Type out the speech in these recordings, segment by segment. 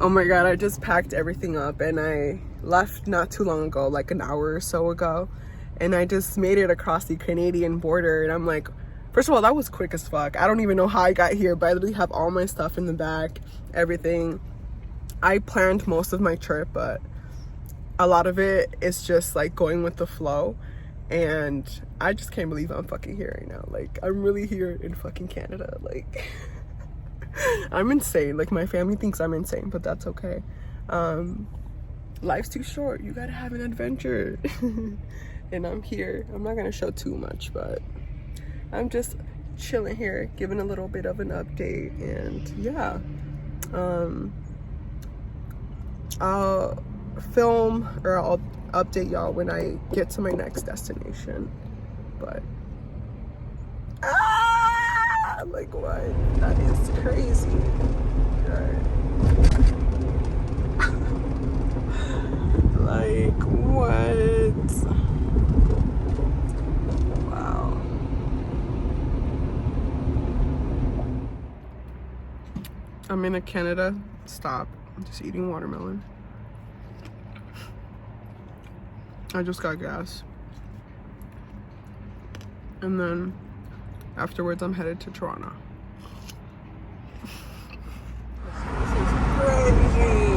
Oh my god, I just packed everything up and I left not too long ago, like an hour or so ago, and I just made it across the Canadian border. And I'm like, first of all, that was quick as fuck. I don't even know how I got here, but I literally have all my stuff in the back, everything. I planned most of my trip, but a lot of it is just like going with the flow. And I just can't believe I'm fucking here right now. Like, I'm really here in fucking Canada. Like, I'm insane. Like, my family thinks I'm insane, but that's okay. Life's too short. You gotta have an adventure. And I'm here. I'm not gonna show too much, but I'm just chilling here, giving a little bit of an update. And yeah, I'll film or I'll update y'all when I get to my next destination. But like, what? That is crazy. Like, what? Wow. I'm in a Canada stop. I'm just eating watermelon. I just got gas. And then afterwards, I'm headed to Toronto. This is crazy.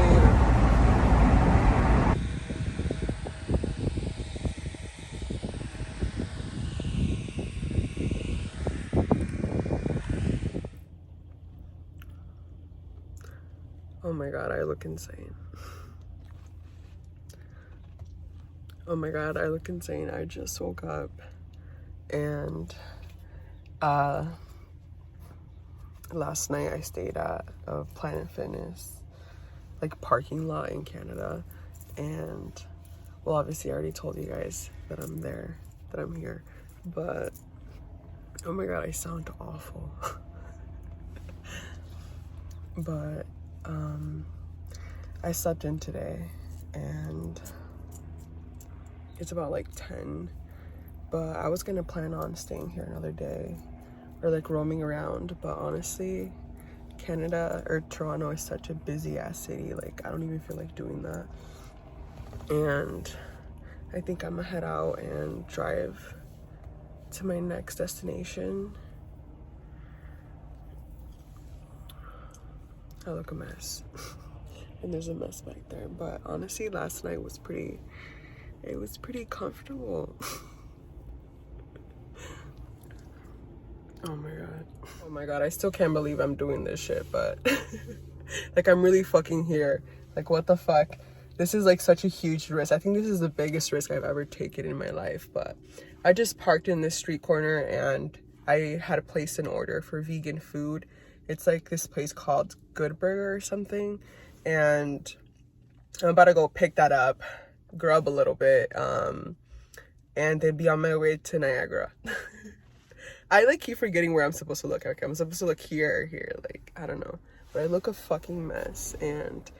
Oh my god, I look insane. Oh my god, I look insane. I just woke up and last night I stayed at a Planet Fitness like parking lot in Canada, and well, obviously I already told you guys that I'm there, that I'm here, but oh my god, I sound awful. But I slept in today and it's about like 10, but I was gonna plan on staying here another day or like roaming around, but honestly, Canada or Toronto is such a busy ass city. Like, I don't even feel like doing that. And I think I'm gonna head out and drive to my next destination. I look a mess. And there's a mess back there. But honestly, last night was pretty comfortable. Oh my god. Oh my god, I still can't believe I'm doing this shit, but like, I'm really fucking here. Like, what the fuck? This is like such a huge risk. I think this is the biggest risk I've ever taken in my life. But I just parked in this street corner and I had placed an order for vegan food. It's like this place called Good Burger or something. And I'm about to go pick that up, grub a little bit, and then be on my way to Niagara. I like keep forgetting where I'm supposed to look. Okay, I'm supposed to look here or here. Like, I don't know. But I look a fucking mess. And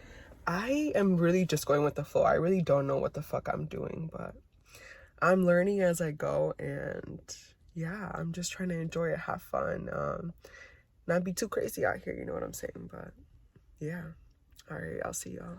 I am really just going with the flow. I really don't know what the fuck I'm doing. But I'm learning as I go. And yeah, I'm just trying to enjoy it, have fun. Not be too crazy out here, you know what I'm saying? But yeah. All right, I'll see y'all.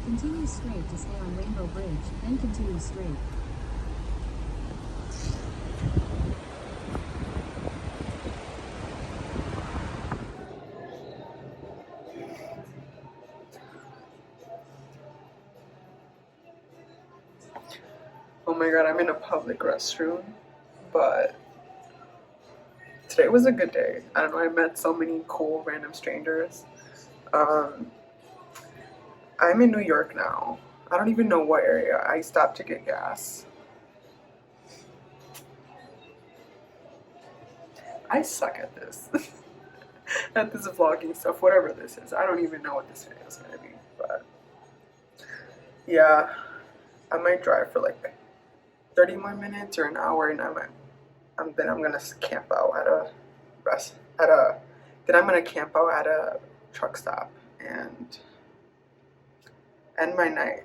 Continue straight to stay on Rainbow Bridge, then continue straight. Oh my god, I'm in a public restroom, but today was a good day. I don't know, I met so many cool random strangers. I'm in New York now. I don't even know what area. I stopped to get gas. I suck at this. At this vlogging stuff, whatever this is. I don't even know what this video is gonna be, but Yeah, I might drive for like 30 more minutes or an hour, and then I'm gonna camp out at a rest at a then I'm gonna camp out at a truck stop and end my night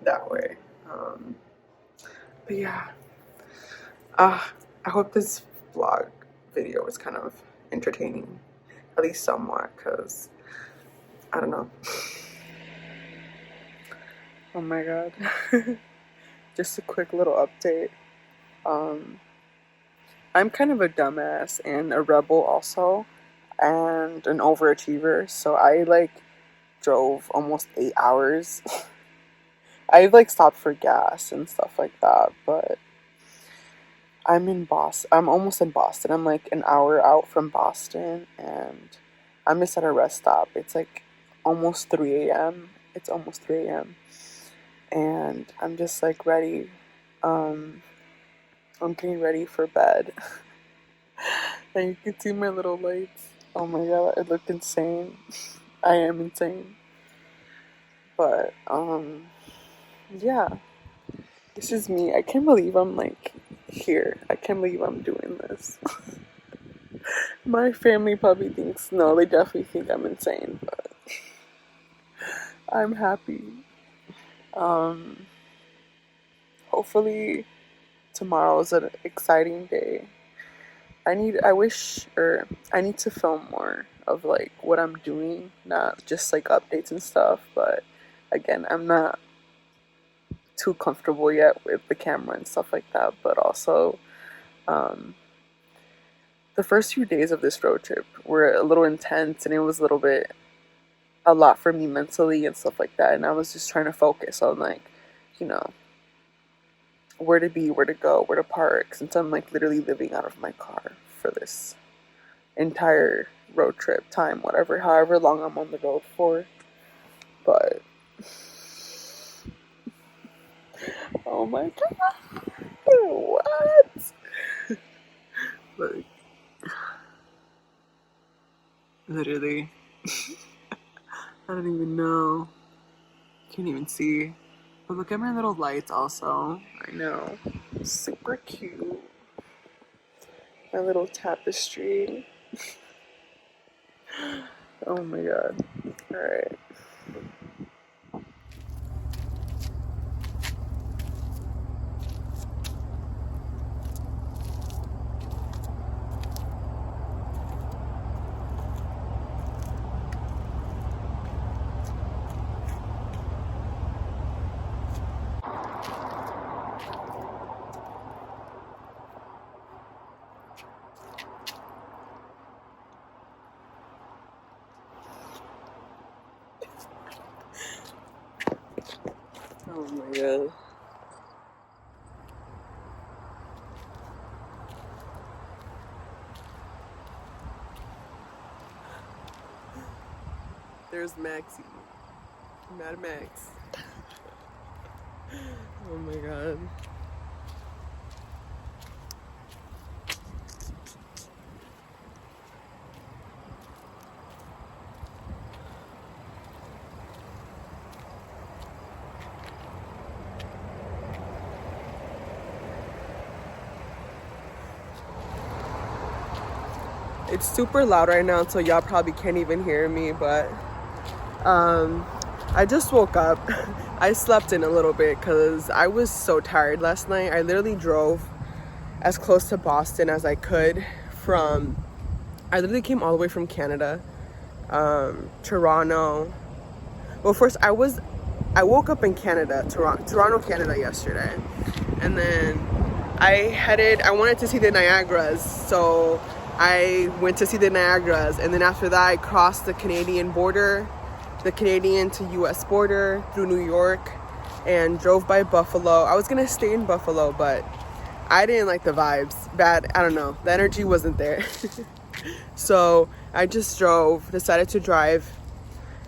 that way. But yeah, I hope this vlog video was kind of entertaining, at least somewhat, because I don't know. Oh my god. Just a quick little update. I'm kind of a dumbass and a rebel also, and an overachiever, so I like drove almost 8 hours. I like stopped for gas and stuff like that, but I'm in Boston. I'm almost in Boston. I'm like an hour out from Boston, and I'm just at a rest stop. It's like almost 3 a.m. It's almost 3 a.m. And I'm just like ready. I'm getting ready for bed. And you can see my little lights. Oh my god, it looked insane. I am insane. But yeah. This is me. I can't believe I'm like here. I can't believe I'm doing this. My family probably thinks, no, they definitely think I'm insane, but I'm happy. Hopefully tomorrow is an exciting day. I need to film more of like what I'm doing, not just like updates and stuff, but again, I'm not too comfortable yet with the camera and stuff like that, but also the first few days of this road trip were a little intense, and it was a lot for me mentally and stuff like that, and I was just trying to focus on like, you know, where to be, where to go, where to park, since I'm like literally living out of my car for this entire road trip time, however long I'm on the road for. But oh my god, what? Like, literally, I don't even know. Can't even see. But look at my little lights also. I know. Super cute. My little tapestry. Oh my god. Alright. Oh my god. There's Maxie. Mad Max. Oh my god. It's super loud right now, so y'all probably can't even hear me, but I just woke up. I slept in a little bit because I was so tired last night. I literally drove as close to Boston as I could I literally came all the way from Canada, Toronto. Well, first I woke up in Canada, Toronto, Canada yesterday, and then I wanted to see the Niagras, so I went to see the Niagras, and then after that I crossed the Canadian border, the Canadian to US border through New York, and drove by Buffalo. I was gonna stay in Buffalo, but I didn't like the vibes. I don't know, the energy wasn't there. So I just decided to drive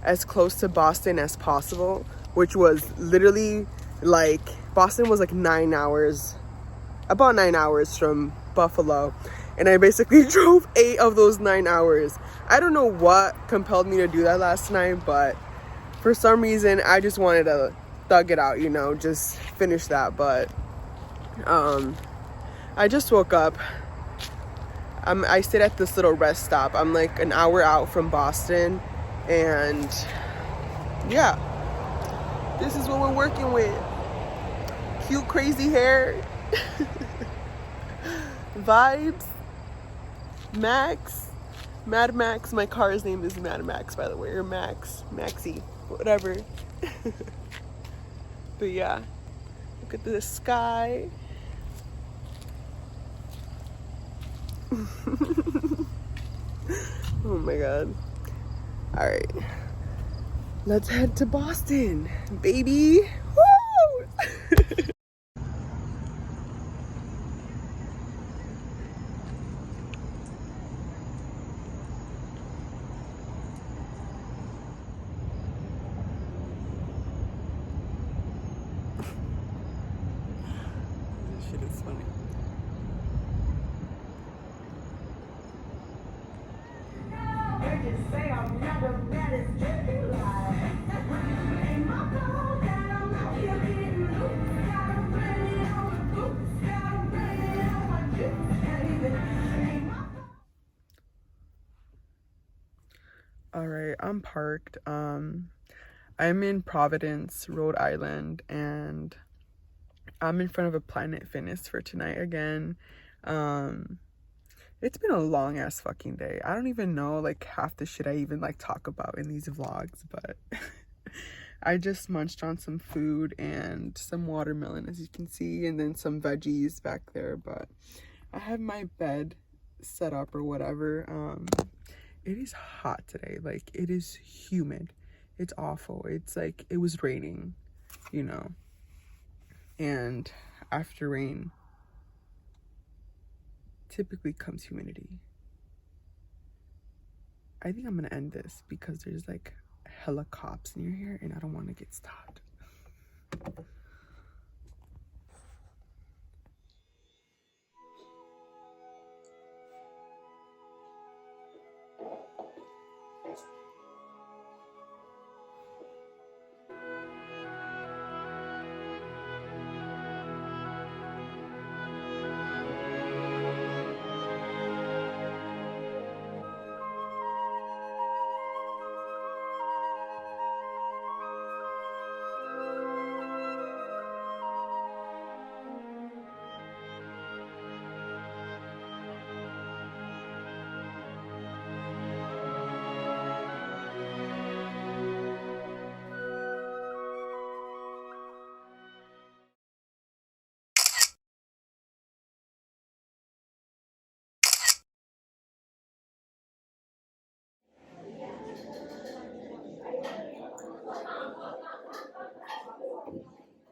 as close to Boston as possible, which was literally like, Boston was like about 9 hours from Buffalo, and I basically drove 8 of those 9 hours. I don't know what compelled me to do that last night, but for some reason I just wanted the thug it out, you know, just finish that. But I just woke up. I stayed at this little rest stop. I'm like an hour out from Boston, and yeah, this is what we're working with. Cute, crazy hair, vibes, Max, Mad Max. My car's name is Mad Max, by the way, or Max, Maxie, whatever. But yeah, look at the sky. Oh my god. All right, let's head to Boston, baby. Woo! This shit is funny. All right, I'm parked. I'm in Providence, Rhode Island, and I'm in front of a Planet Fitness for tonight again. It's been a long ass fucking day. I don't even know like half the shit I even like talk about in these vlogs, but I just munched on some food and some watermelon, as you can see, and then some veggies back there. But I have my bed set up or whatever. It is hot today. Like, it is humid. It's awful. It's like it was raining, you know, and after rain typically comes humidity. I think I'm gonna end this because there's like hella cops near here and I don't want to get stopped.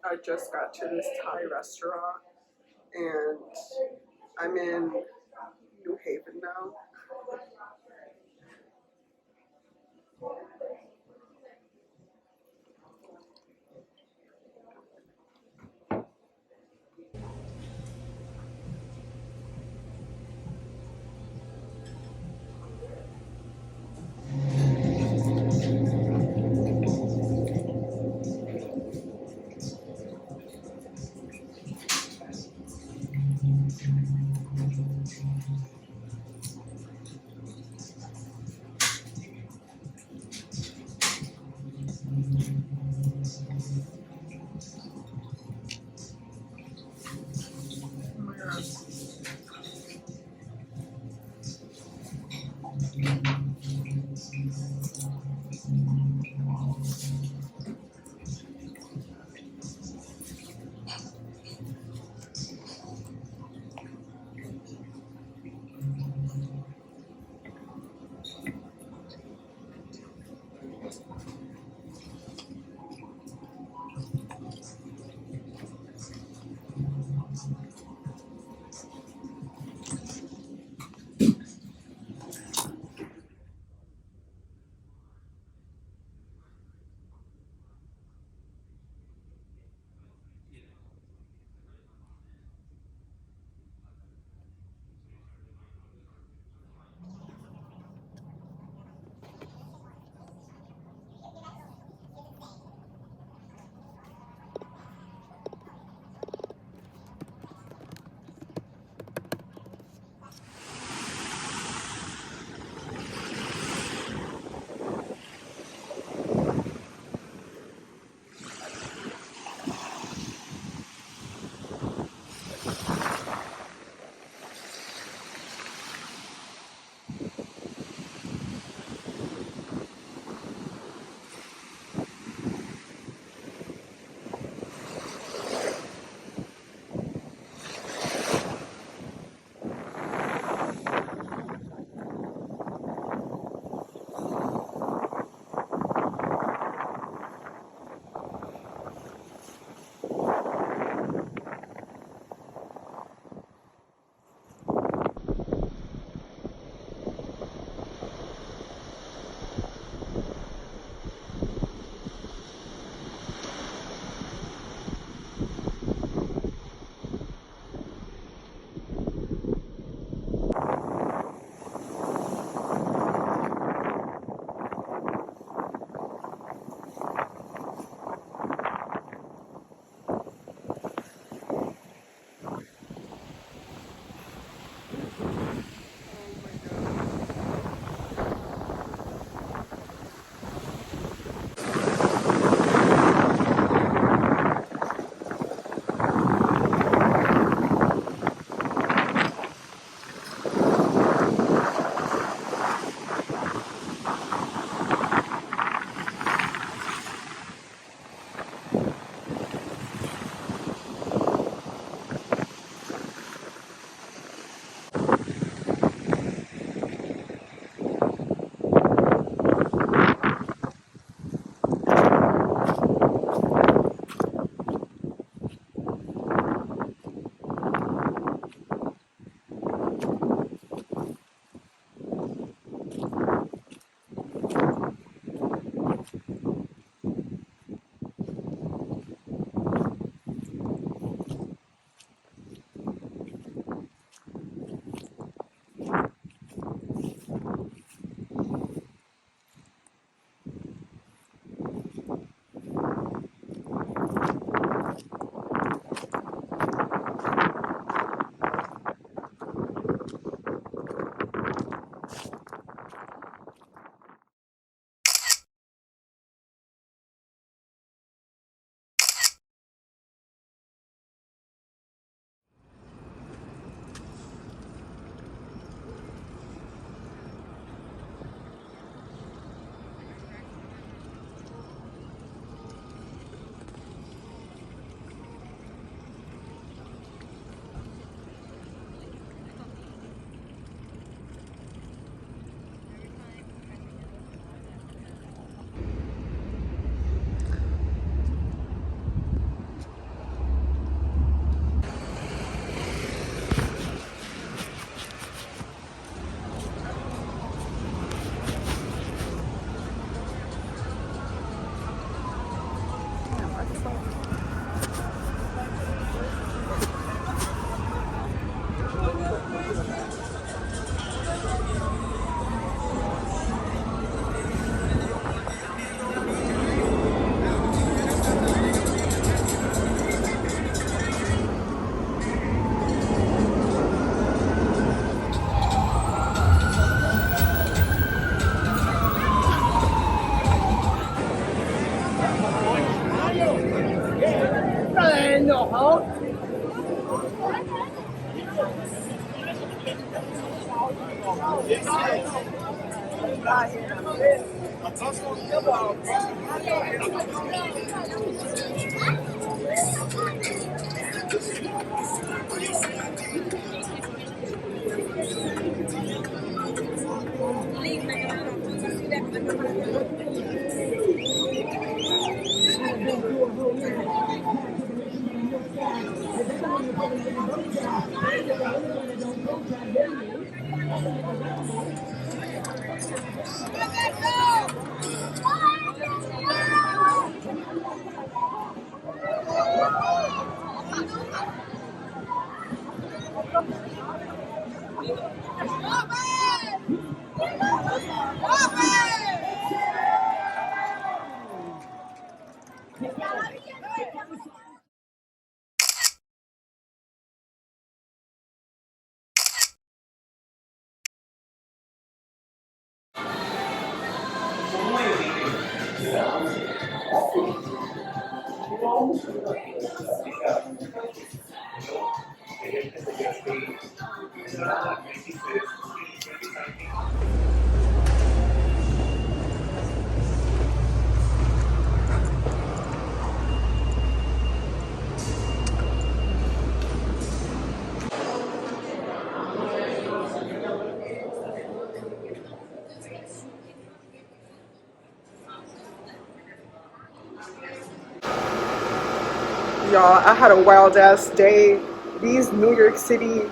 I just got to this Thai restaurant and I'm in New Haven now. Y'all, I had a wild ass day. These New York City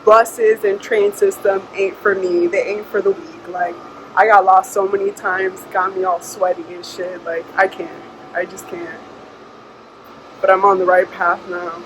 buses and train system ain't for me. They ain't for the weak. Like, I got lost so many times, got me all sweaty and shit. Like, I can't. I just can't. But I'm on the right path now.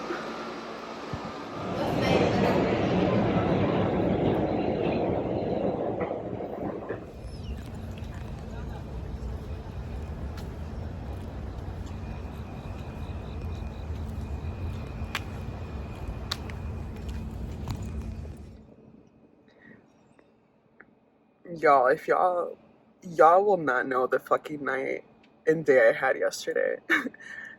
Y'all, if y'all will not know the fucking night and day I had yesterday.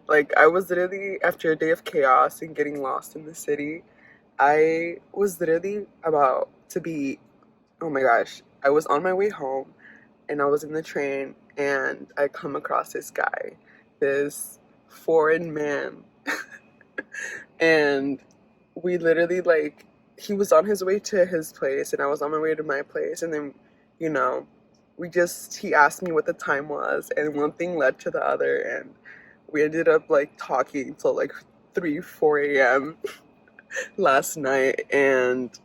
Like, I was literally, after a day of chaos and getting lost in the city, I was literally about to be, oh my gosh, I was on my way home and I was in the train and I come across this guy, this foreign man, and we literally, like, he was on his way to his place and I was on my way to my place, and then, you know, he asked me what the time was, and one thing led to the other, and we ended up, like, talking till, like, 3-4 a.m. last night, and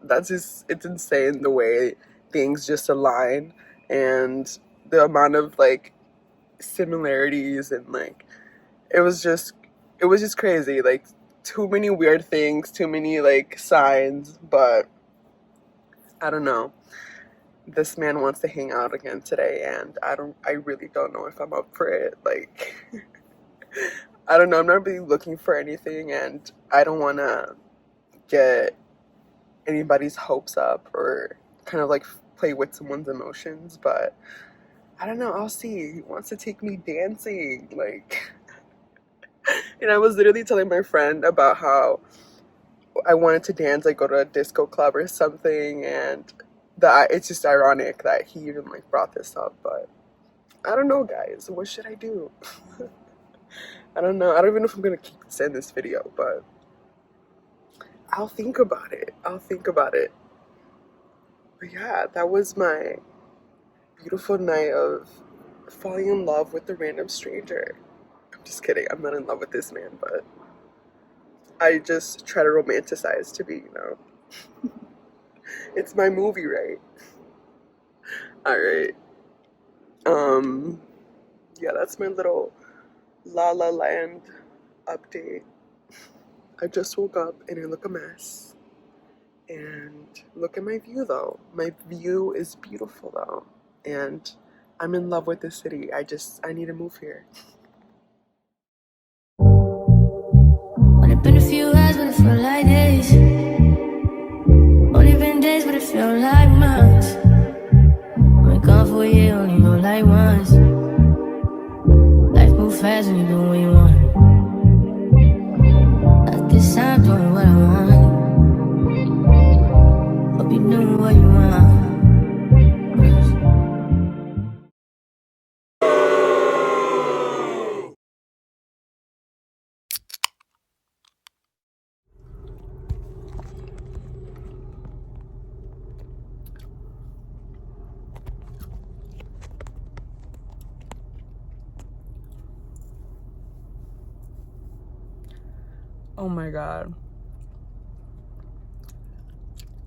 that's just, it's insane the way things just align, and the amount of, like, similarities, and, like, it was just crazy. Like, too many weird things, too many, like, signs, but I don't know. This man wants to hang out again today, and I really don't know if I'm up for it. Like, I don't know, I'm not really looking for anything, and I don't want to get anybody's hopes up or kind of, like, play with someone's emotions, but I don't know, I'll see. He wants to take me dancing, like, and I was literally telling my friend about how I wanted to dance, like, go to a disco club or something, and that it's just ironic that he even, like, brought this up, but I don't know, guys. What should I do? I don't know. I don't even know if I'm gonna keep this in this video, but I'll think about it. But yeah, that was my beautiful night of falling in love with a random stranger. I'm just kidding. I'm not in love with this man, but I just try to romanticize to be, you know. It's my movie, right? Alright. Yeah, that's my little La La Land update. I just woke up and I look a mess. And look at my view, though. My view is beautiful, though. And I'm in love with this city. I need to move here. Only been a few hours, but it felt like days. Only been days, but it felt like months. Been gone for a year, only know like once. Life move fast when you do what you want. Oh my god.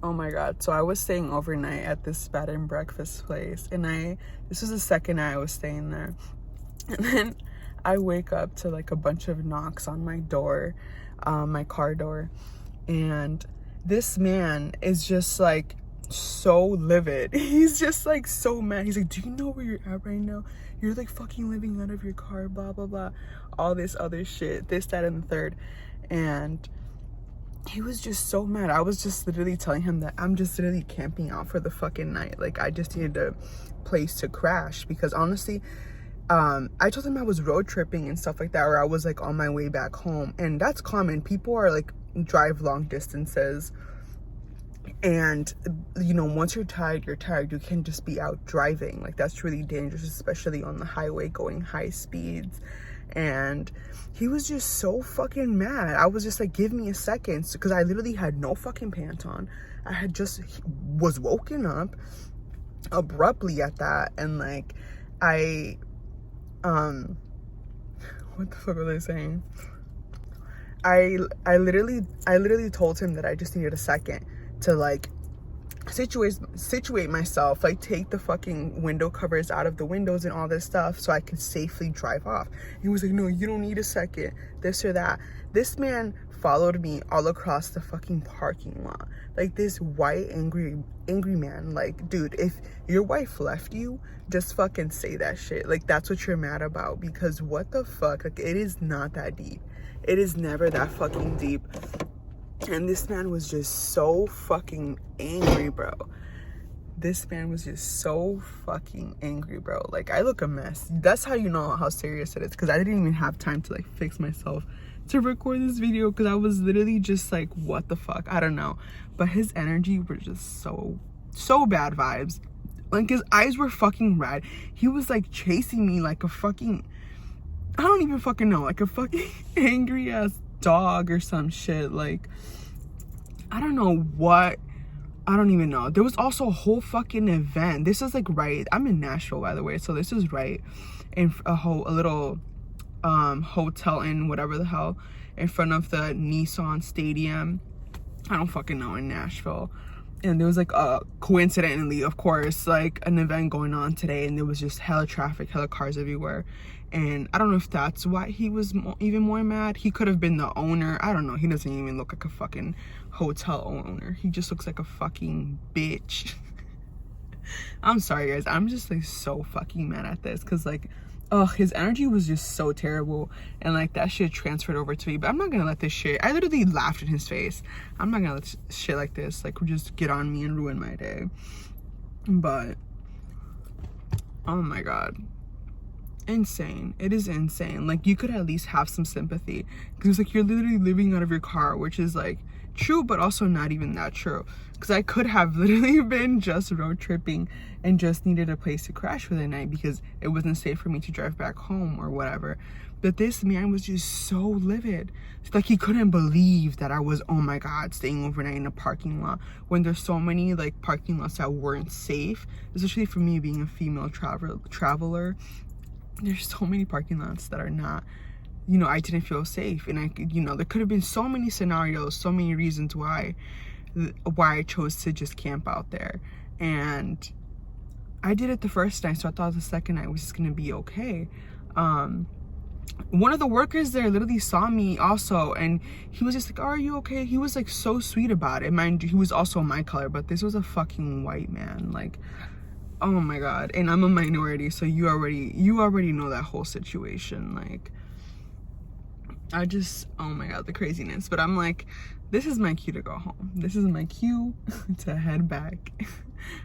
Oh my god. So I was staying overnight at this bed and breakfast place, and this was the second night I was staying there. And then I wake up to like a bunch of knocks on my door, my car door, and this man is just like so livid. He's just like so mad. He's like, do you know where you're at right now? You're like fucking living out of your car, blah blah blah, all this other shit, this, that, and the third. And he was just so mad. I was just literally telling him that I'm just literally camping out for the fucking night. Like, I just needed a place to crash, because honestly, I told him I was road tripping and stuff like that, or I was like on my way back home. And that's common. People are like drive long distances, and you know, once you're tired, you can't just be out driving. Like, that's really dangerous, especially on the highway going high speeds. And he was just so fucking mad. I was just like, give me a second, because I literally had no fucking pants on. I had just was woken up abruptly at that. And like, what the fuck was I saying? I literally told him that I just needed a second to like situate myself, like take the fucking window covers out of the windows and all this stuff so I could safely drive off. He was like, no, you don't need a second, this or that. This man followed me all across the fucking parking lot, like this white angry man. Like, dude, if your wife left you, just fucking say that shit. Like, that's what you're mad about, because what the fuck, like, it is not that deep. It is never that fucking deep. And this man was just so fucking angry, bro. This man was just so fucking angry, bro. Like, I look a mess. That's how you know how serious it is, because I didn't even have time to like fix myself to record this video, because I was literally just like, what the fuck? I don't know. But his energy was just so bad vibes. Like, his eyes were fucking red. He was like chasing me like a fucking, I don't even fucking know, like a fucking angry ass dog or some shit. Like, I don't know what, I don't even know. There was also a whole fucking event. This is like right, I'm in Nashville, by the way, so this is right in a little hotel in whatever the hell, in front of the Nissan Stadium. I don't fucking know, in Nashville. And there was like coincidentally, of course, like an event going on today, and there was just hella traffic, hella cars everywhere. And I don't know if that's why he was even more mad. He could have been the owner. I don't know. He doesn't even look like a fucking hotel owner. He just looks like a fucking bitch. I'm sorry, guys. I'm just like so fucking mad at this, because like, his energy was just so terrible, and like that shit transferred over to me. But I'm not gonna let this shit, I literally laughed in his face. I'm not gonna let shit like this like just get on me and ruin my day. But oh my god, insane. It is insane. Like, you could at least have some sympathy, because it's like you're literally living out of your car, which is like true, but also not even that true, because I could have literally been just road tripping and just needed a place to crash for the night because it wasn't safe for me to drive back home or whatever. But this man was just so livid. It's like he couldn't believe that I was, oh my god, staying overnight in a parking lot, when there's so many like parking lots that weren't safe, especially for me being a female traveler. There's so many parking lots that are not, you know, I didn't feel safe. And there could have been so many scenarios, so many reasons why I chose to just camp out there. And I did it the first night, so I thought the second night was just gonna be okay. One of the workers there literally saw me also, and he was just like, oh, are you okay? He was like so sweet about it. Mind you, he was also my color, but this was a fucking white man. Like, oh my god. And I'm a minority, so you already know that whole situation. Like, I just, oh my god, the craziness. But I'm like, this is my cue to go home. This is my cue to head back,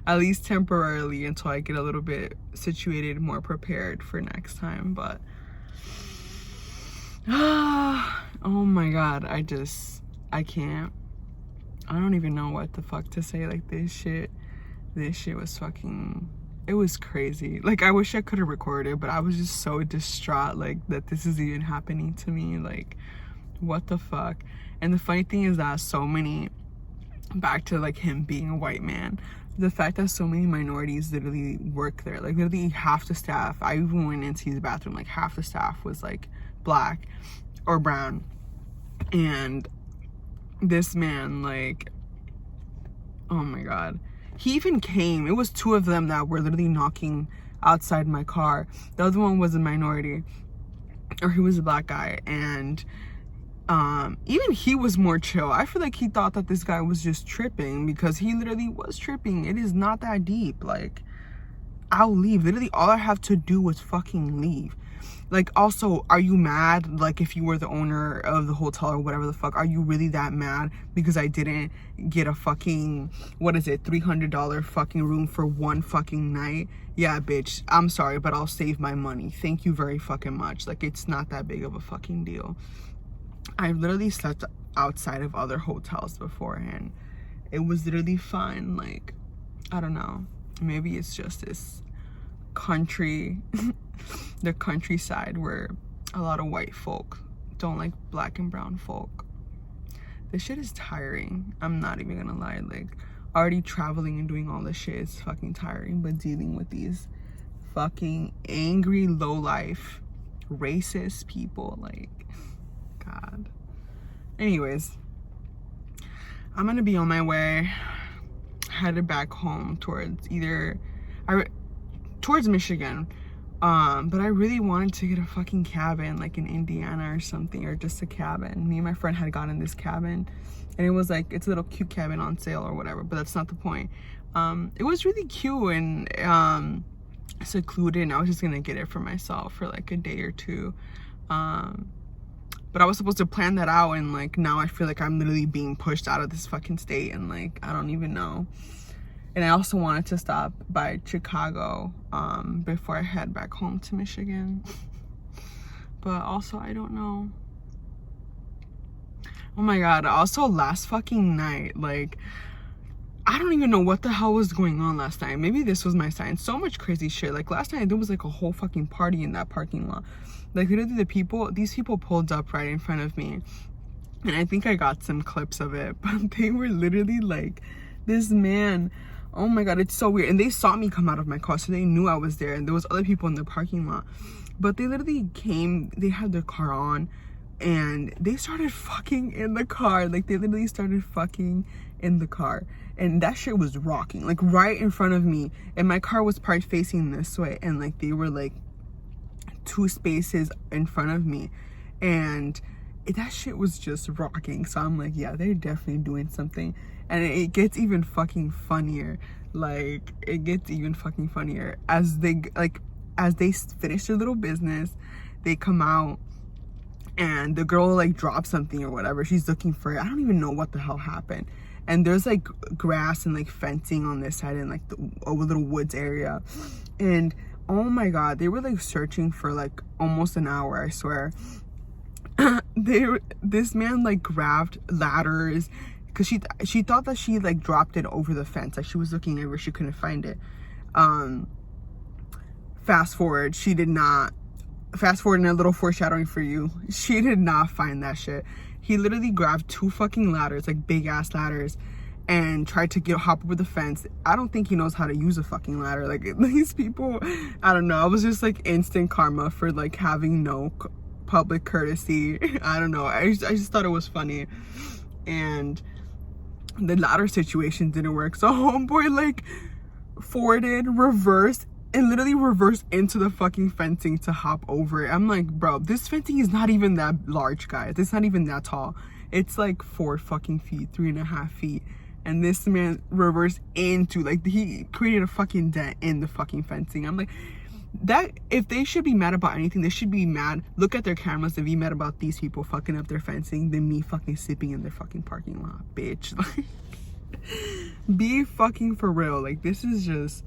at least temporarily, until I get a little bit situated, more prepared for next time. But oh my god, I can't, I don't even know what the fuck to say. Like, this shit was fucking, it was crazy. Like, I wish I could have recorded, but I was just so distraught, like, that this is even happening to me. Like, what the fuck? And the funny thing is that so many, back to like him being a white man, the fact that so many minorities literally work there, like literally half the staff, I even went into his bathroom, like half the staff was like black or brown. And this man, like, oh my god, he even came. It was two of them that were literally knocking outside my car. The other one was a minority, or he was a black guy, and even he was more chill. I feel like he thought that this guy was just tripping, because he literally was tripping. It is not that deep. Like, I'll leave. Literally all I have to do was fucking leave. Like, also, are you mad? Like, if you were the owner of the hotel or whatever the fuck, are you really that mad because I didn't get a fucking, what is it, $300 fucking room for one fucking night? Yeah, bitch, I'm sorry, but I'll save my money. Thank you very fucking much. Like, it's not that big of a fucking deal. I've literally slept outside of other hotels beforehand. It was literally fine. Like, I don't know. Maybe it's just this country, the countryside, where a lot of white folk don't like black and brown folk. This shit is tiring. I'm not even gonna lie. Like, already traveling and doing all this shit is fucking tiring, but dealing with these fucking angry, low life, racist people, like, God. Anyways, I'm gonna be on my way, headed back home towards towards Michigan. But I really wanted to get a fucking cabin, like in Indiana or something, or just a cabin. Me and my friend had gotten this cabin, and it was like, it's a little cute cabin on sale or whatever, but that's not the point. It was really cute and secluded, and I was just gonna get it for myself for like a day or two. But I was supposed to plan that out, and like now I feel like I'm literally being pushed out of this fucking state, and like I don't even know. And I also wanted to stop by Chicago before I head back home to Michigan. But also, I don't know. Oh my god, also last fucking night, like, I don't even know what the hell was going on last night. Maybe this was my sign. So much crazy shit. Like, last night there was like a whole fucking party in that parking lot. Like, literally these people pulled up right in front of me. And I think I got some clips of it. But they were literally like, this man, oh my god, it's so weird. And they saw me come out of my car, so they knew I was there. And there was other people in the parking lot. But they literally came, they had their car on, and they started fucking in the car. Like, they literally started fucking in the car. And that shit was rocking, like, right in front of me. And my car was parked facing this way. And, like, they were, like, 2 spaces in front of me. And that shit was just rocking. So I'm like, yeah, they're definitely doing something. And it gets even fucking funnier. Like, it gets even fucking funnier as they finish their little business. They come out, and the girl like drops something or whatever. She's looking for it. I don't even know what the hell happened. And there's like grass and like fencing on this side, and like a little woods area. And oh my god, they were like searching for like almost an hour, I swear. This man like grabbed ladders, because she thought that she like dropped it over the fence. Like, she was looking everywhere, she couldn't find it. Fast forward, she did not. Fast forward, and a little foreshadowing for you, she did not find that shit. He literally grabbed 2 fucking ladders, like big ass ladders, and tried to hop over the fence. I don't think he knows how to use a fucking ladder. Like, these people, I don't know. I was just like instant karma for like having no public courtesy. I don't know. I just thought it was funny. And the ladder situation didn't work. So homeboy like forwarded, reversed, and literally reversed into the fucking fencing to hop over it. I'm like, bro, this fencing is not even that large, guys. It's not even that tall. It's like 4 fucking feet, 3.5 feet. And this man reversed into, like, he created a fucking dent in the fucking fencing. I'm like, that, if they should be mad about anything, they should be mad. Look at their cameras and be mad about these people fucking up their fencing than me fucking sleeping in their fucking parking lot, bitch. Like, be fucking for real. Like, this is just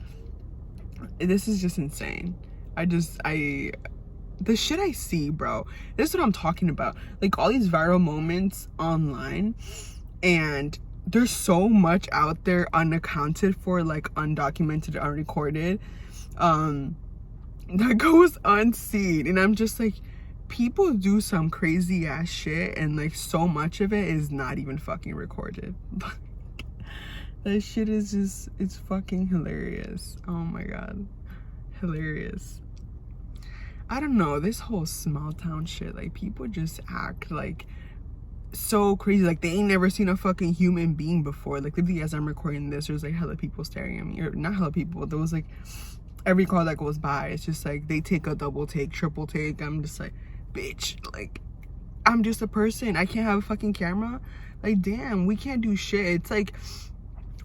insane. The shit I see, bro, this is what I'm talking about. Like, all these viral moments online, and there's so much out there unaccounted for, like undocumented, unrecorded, that goes unseen. And I'm just like, people do some crazy ass shit, and like so much of it is not even fucking recorded. That shit is just, it's fucking hilarious. Oh my god, hilarious. I don't know, this whole small town shit, like, people just act like so crazy. Like, they ain't never seen a fucking human being before. Like, literally, as I'm recording this, there's like hella people staring at me, or not hella people, there was like every car that goes by, it's just like they take a double take, triple take. I'm just like, bitch, like, I'm just a person. I can't have a fucking camera. Like, damn, we can't do shit. It's like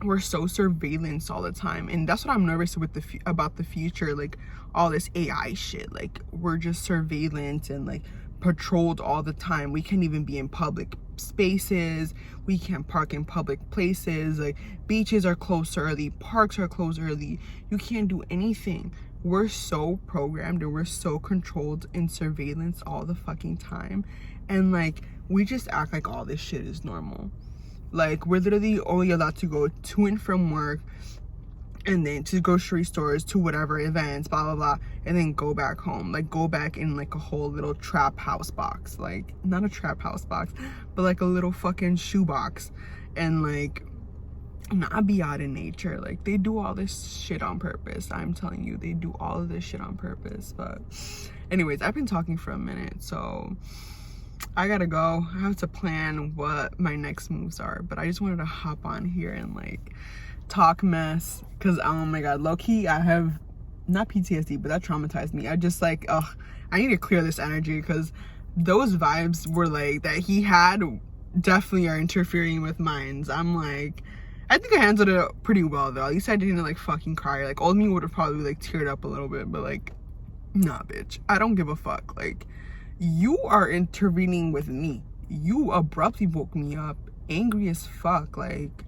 we're so surveillance all the time, and that's what I'm nervous with about the future. Like, all this AI shit, like, we're just surveillance and like patrolled all the time. We can't even be in public spaces, we can't park in public places, like beaches are closed early, parks are closed early, you can't do anything. We're so programmed and we're so controlled in surveillance all the fucking time, and like we just act like all this shit is normal. Like, we're literally only allowed to go to and from work, and then to grocery stores, to whatever events, blah blah blah, and then go back home. Like, go back in like a whole little trap house box, like not a trap house box, but like a little fucking shoe box, and like not be out in nature. Like, they do all this shit on purpose. I'm telling you, they do all of this shit on purpose. But anyways, I've been talking for a minute, so I gotta go. I have to plan what my next moves are, but I just wanted to hop on here and like talk mess, because oh my god, low-key, I have not PTSD, but that traumatized me. I just like, ugh, I need to clear this energy, because those vibes were like that he had definitely are interfering with mine. I'm like, I think I handled it pretty well though. At least I didn't like fucking cry. Like, old me would have probably like teared up a little bit, but like, nah, bitch, I don't give a fuck. Like, you are intervening with me. You abruptly woke me up angry as fuck. Like,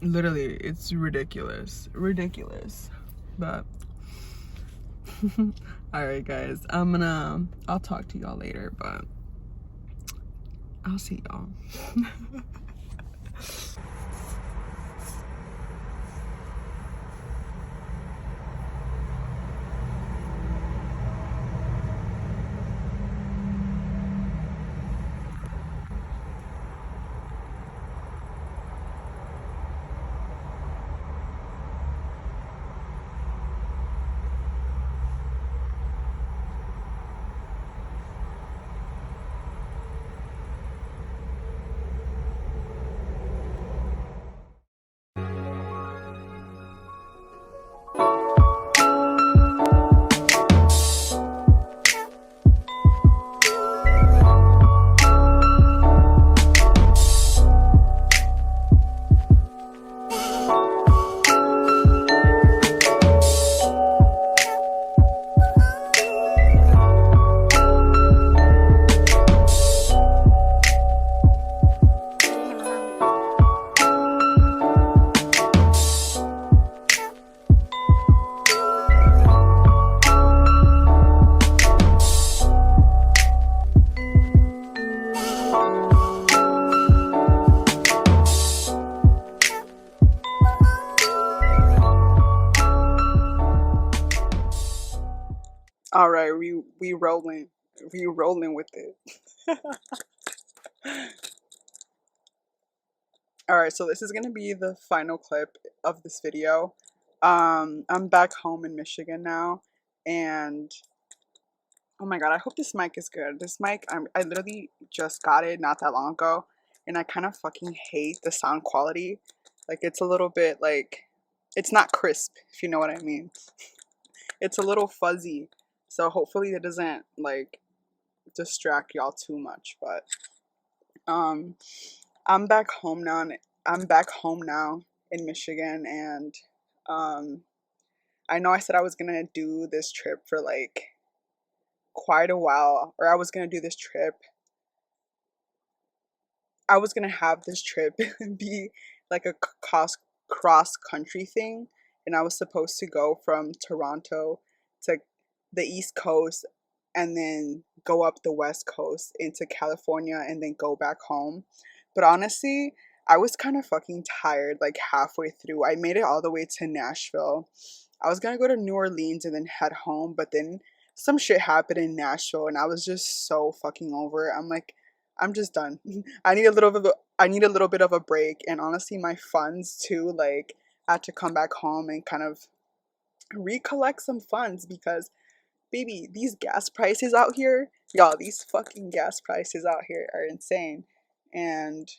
literally, it's ridiculous. But all right, guys, I'll talk to y'all later, but I'll see y'all. All right, we rolling with it. All right, so this is gonna be the final clip of this video. I'm back home in Michigan now, and oh my god, I hope this mic is good. This mic, I literally just got it not that long ago, and I kind of fucking hate the sound quality. Like, it's a little bit like, it's not crisp, if you know what I mean. It's a little fuzzy, so hopefully it doesn't like distract y'all too much. But I'm back home now. I'm back home now in Michigan, and I know I said I was gonna do this trip for like quite a while, or I was gonna do this trip. I was gonna have this trip be like a cross country thing, and I was supposed to go from Toronto to the East Coast, and then go up the West Coast into California, and then go back home. But honestly, I was kind of fucking tired like halfway through. I made it all the way to Nashville. I was gonna go to New Orleans and then head home, but then some shit happened in Nashville, and I was just so fucking over it. I'm like, I'm just done. I need a little bit of a break, and honestly, my funds too. Like, I had to come back home and kind of recollect some funds, because baby, these gas prices out here, Y'all, these fucking gas prices out here are insane. And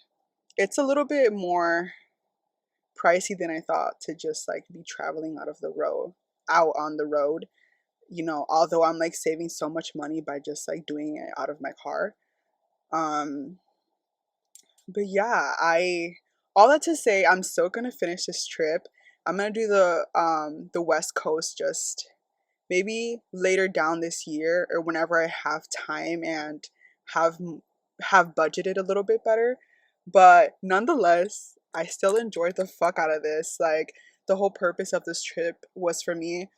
it's a little bit more pricey than I thought to just like be traveling out on the road. You know, although I'm like saving so much money by just like doing it out of my car. Um, but yeah, I all that to say, I'm still gonna finish this trip. I'm gonna do the West Coast just maybe later down this year or whenever I have time and have have budgeted a little bit better. But nonetheless, I still enjoyed the fuck out of this. Like the whole purpose of this trip was for me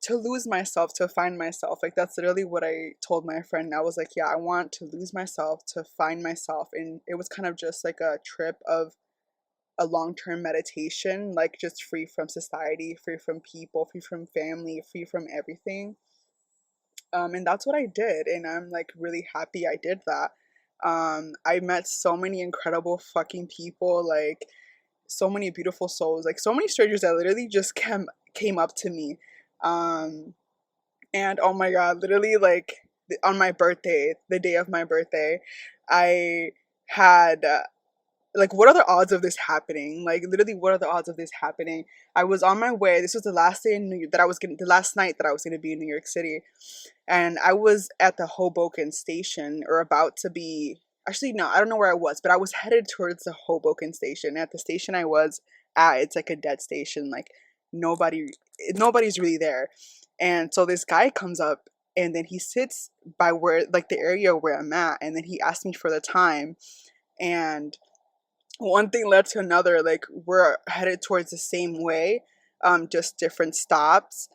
to lose myself, to find myself. Like that's literally what I told my friend. I was like, yeah, I want to lose myself, to find myself. And it was kind of just like a trip of a long-term meditation, like just free from society, free from people, free from family, free from everything. And that's what I did, and I'm like really happy I did that. I met so many incredible fucking people, like so many beautiful souls, like so many strangers that literally just came up to me. Um, and oh my god, literally like on my birthday, the day of my birthday, I had like what are the odds of this happening? Like literally what are the odds of this happening? I was on my way. This was the last day in New York that I was gonna the last night that I was gonna be in New York City. And I was at the Hoboken station or about to be actually no, I don't know where I was, but I was headed towards the Hoboken station. At the station I was at, it's like a dead station. Like nobody nobody's really there. And so this guy comes up and then he sits by where like the area where I'm at and then he asked me for the time and one thing led to another. Like we're headed towards the same way, just different stops.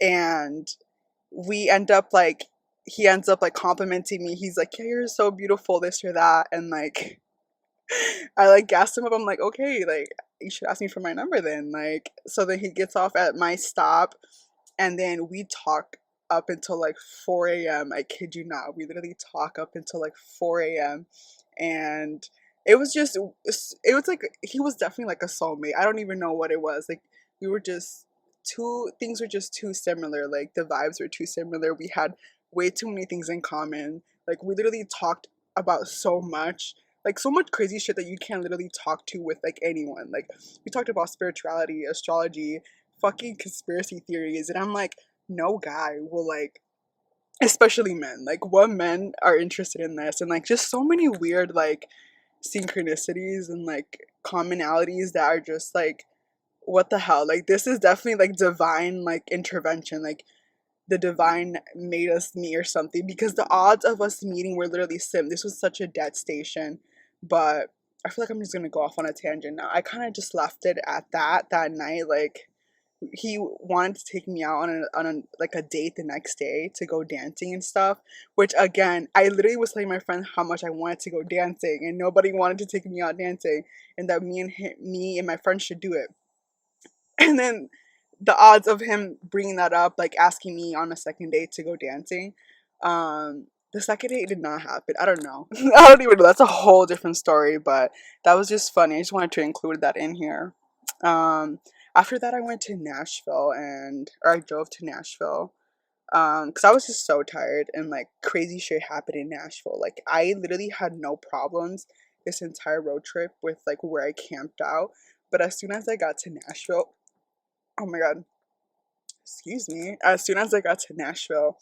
And we end up like he ends up like complimenting me. He's like, yeah, you're so beautiful, this or that. And like I like gassed him up. I'm like, okay, like you should ask me for my number then. Like so then he gets off at my stop and then we talk up until like 4 a.m. I kid you not. We literally talk up until like 4 a.m. And it was just, it was like, he was definitely like a soulmate. I don't even know what it was. Like, we were just things were just too similar. Like, the vibes were too similar. We had way too many things in common. Like, we literally talked about so much. Like, so much crazy shit that you can't literally talk to with, like, anyone. Like, we talked about spirituality, astrology, fucking conspiracy theories. And I'm like, no guy will like, especially men, like what men are interested in this, and like just so many weird like synchronicities and like commonalities that are just like what the hell, like this is definitely like divine like intervention, like the divine made us meet or something, because the odds of us meeting were literally slim. This was such a dead station. But I feel like I'm just gonna go off on a tangent now. I kind of just left it at that night. Like he wanted to take me out on a like a date the next day to go dancing and stuff, which again I literally was telling my friend how much I wanted to go dancing and nobody wanted to take me out dancing, and that me and my friend should do it. And then the odds of him bringing that up, like asking me on a second date to go dancing, the second date did not happen. I don't know. I don't even know. That's a whole different story, but that was just funny. I just wanted to include that in here. Um, After that, I went to Nashville or I drove to Nashville. Cause I was just so tired and like crazy shit happened in Nashville. Like I literally had no problems this entire road trip with like where I camped out. But as soon as I got to Nashville, oh my god, excuse me, as soon as I got to Nashville,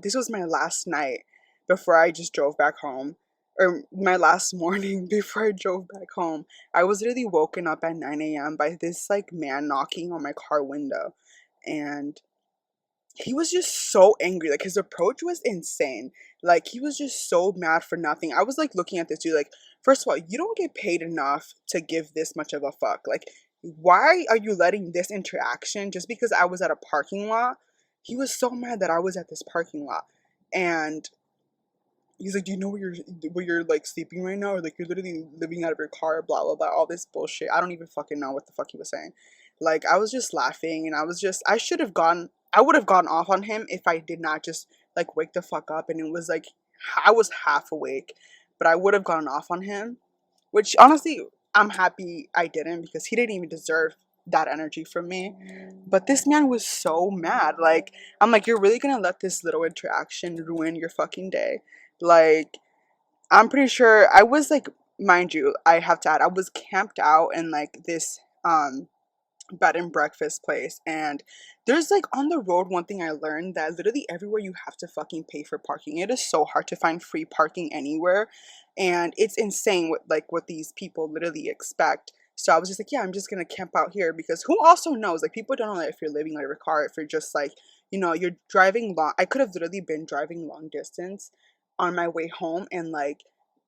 this was my last night before I just drove back home, or my last morning before I drove back home. I was literally woken up at 9 a.m. by this like man knocking on my car window, and he was just so angry. Like his approach was insane. Like he was just so mad for nothing. I was like looking at this dude like, first of all, you don't get paid enough to give this much of a fuck. Like, why are you letting this interaction just because I was at a parking lot? He was so mad that I was at this parking lot. And he's like, do you know where you're like sleeping right now? Or like you're literally living out of your car, blah blah blah, all this bullshit. I don't even fucking know what the fuck he was saying. Like I was just laughing and I would have gone off on him if I did not just like wake the fuck up, and it was like I was half awake, but I would have gone off on him. Which honestly I'm happy I didn't, because he didn't even deserve that energy from me. But this man was so mad. Like, I'm like, you're really gonna let this little interaction ruin your fucking day? Like, I'm pretty sure I was like, mind you, I have to add, I was camped out in like this bed and breakfast place, and there's like on the road, one thing I learned, that literally everywhere you have to fucking pay for parking. It is so hard to find free parking anywhere, and it's insane what these people literally expect. So I was just like, yeah, I'm just gonna camp out here, because who also knows, like, people don't know that if you're living out of your car, if you're just like, you're driving long. I could have literally been driving long distance on my way home, and like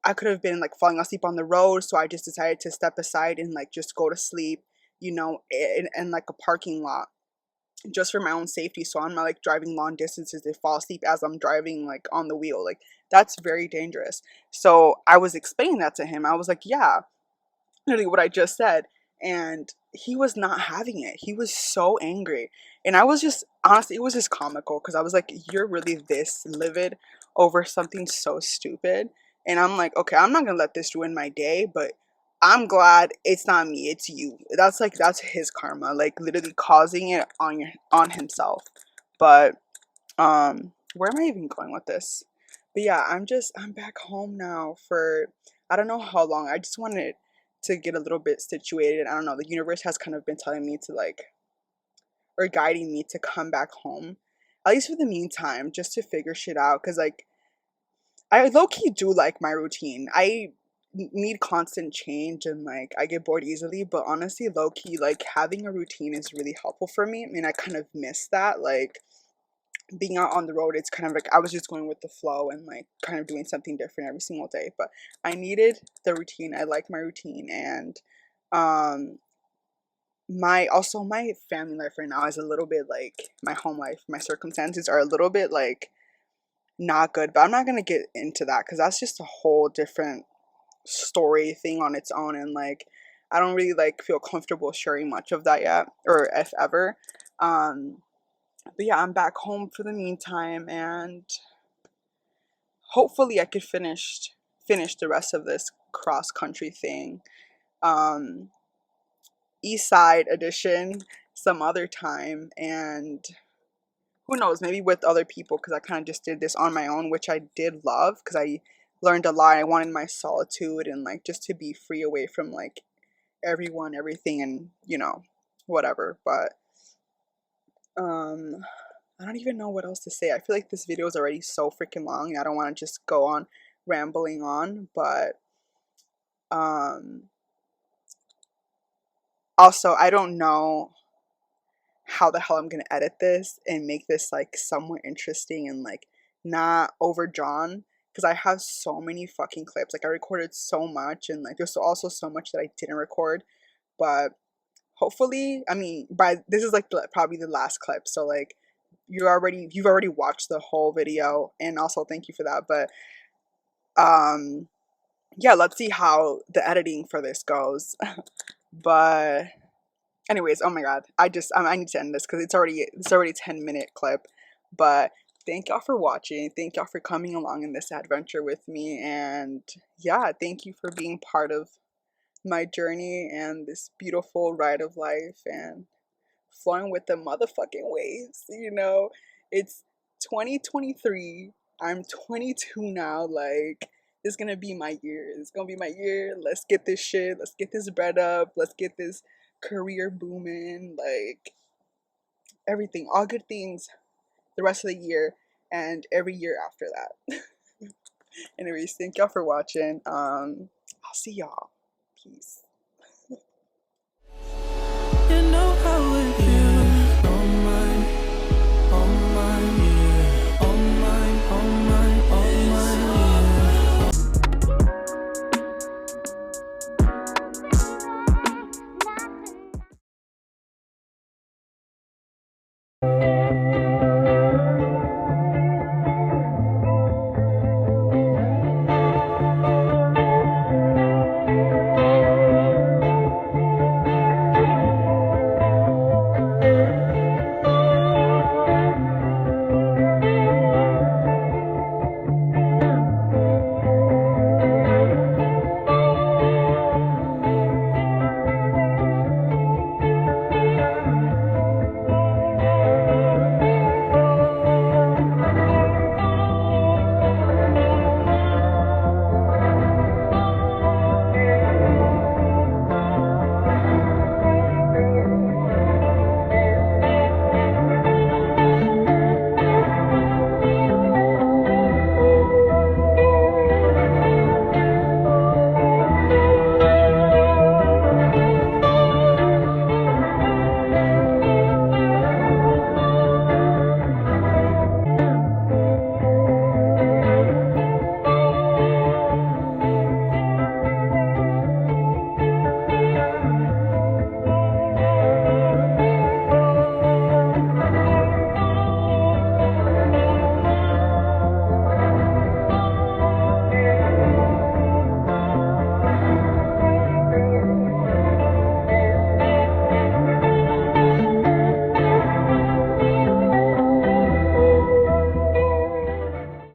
I could have been like falling asleep on the road, so I just decided to step aside and like just go to sleep, in like a parking lot, just for my own safety. So I'm not like driving long distances to fall asleep as I'm driving like on the wheel. Like, that's very dangerous. So I was explaining that to him. I was like, yeah, literally what I just said. And he was not having it. He was so angry. And I was just, honestly, it was just comical, because I was like, you're really this livid over something so stupid. And I'm like, okay, I'm not going to let this ruin my day, but I'm glad it's not me, it's you. That's his karma, like literally causing it on himself. But where am I even going with this? But yeah, I'm back home now for, I don't know how long. I just wanted to get a little bit situated. I don't know, the universe has kind of been telling me to like, or guiding me to come back home, at least for the meantime, just to figure shit out. Because like, I low-key do like my routine. I need constant change, and like I get bored easily, but honestly, low-key, like having a routine is really helpful for me. I mean, I kind of miss that. Like, being out on the road, it's kind of like I was just going with the flow and like kind of doing something different every single day. But I needed the routine. I like my routine. And um my family life right now is a little bit like my home life. My circumstances are a little bit like not good, but I'm not gonna get into that, because that's just a whole different story thing on its own. And like, I don't really like feel comfortable sharing much of that yet, or if ever. um but yeah, I'm back home for the meantime, and hopefully I could finish the rest of this cross country thing, um east side edition, some other time. And who knows, maybe with other people, because I kind of just did this on my own, which I did love, because I learned a lot. I wanted my solitude, and like just to be free away from like everyone, everything, and whatever. But um I don't even know what else to say. I feel like this video is already so freaking long. I don't want to just go on rambling on. But um also, I don't know how the hell I'm gonna edit this and make this like somewhat interesting and like not overdrawn, because I have so many fucking clips. Like, I recorded so much, and like there's also so much that I didn't record. But hopefully, I mean, by this is like probably the last clip, so like you've already watched the whole video, and also thank you for that. But um yeah, let's see how the editing for this goes. But anyways, oh my god, I need to end this, because it's already 10-minute clip. But thank y'all for watching. Thank y'all for coming along in this adventure with me. And yeah, thank you for being part of my journey and this beautiful ride of life, and flowing with the motherfucking waves. It's 2023. I'm 22 now. Like, this is gonna be my year. It's gonna be my year. Let's get this shit. Let's get this bread up. Let's get this career booming. Like, everything, all good things, the rest of the year and every year after that. Anyways, thank y'all for watching. I'll see y'all. Peace.